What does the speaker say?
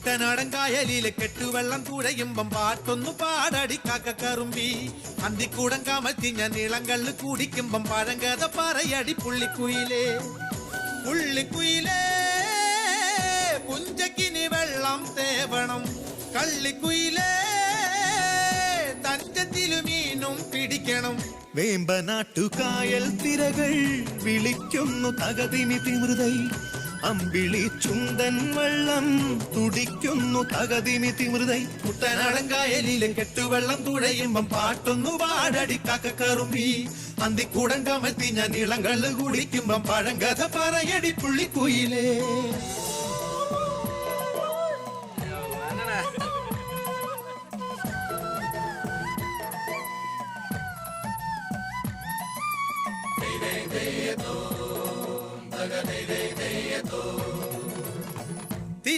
കുട്ടനാടൻ കായലിലെ കെട്ടുവെള്ളം തുഴയുമ്പം പാട്ടൊന്നു പാടടി കാക്കക്കറുമ്പി. അന്തിക്കൂടം കമത്തിഞ്ഞ നീളങ്കള്ള് കുടിക്കുമ്പം പഴങ്കഥ പറയടി പുള്ളിക്കുയിലേ. പുള്ളിക്കുയിലേ പുഞ്ചക്കിനി വെള്ളം തേവണം, കള്ളിക്കുയിലേ തഞ്ചത്തിലു മീനും പിടിക്കണം. വേമ്പനാട്ടുകായൽ തിരകൾ വിളിക്കുന്നു തകതിമി തിമൃതൈ, അമ്പിളി ചുണ്ടൻ വെള്ളം തുടിക്കുന്നു തകതിമി തിമൃതൈ. കുട്ടനാടൻ കായലിലെ കെട്ടുവെള്ളം തുഴയുമ്പം പാട്ടൊന്നു പാടടി കാക്കക്കറുമ്പി. അന്തിക്കൂടം കമത്തിഞ്ഞ നീളങ്കള്ള് കുടിക്കുമ്പം പഴങ്കഥ പറയടി പുള്ളിക്കുയിലേ.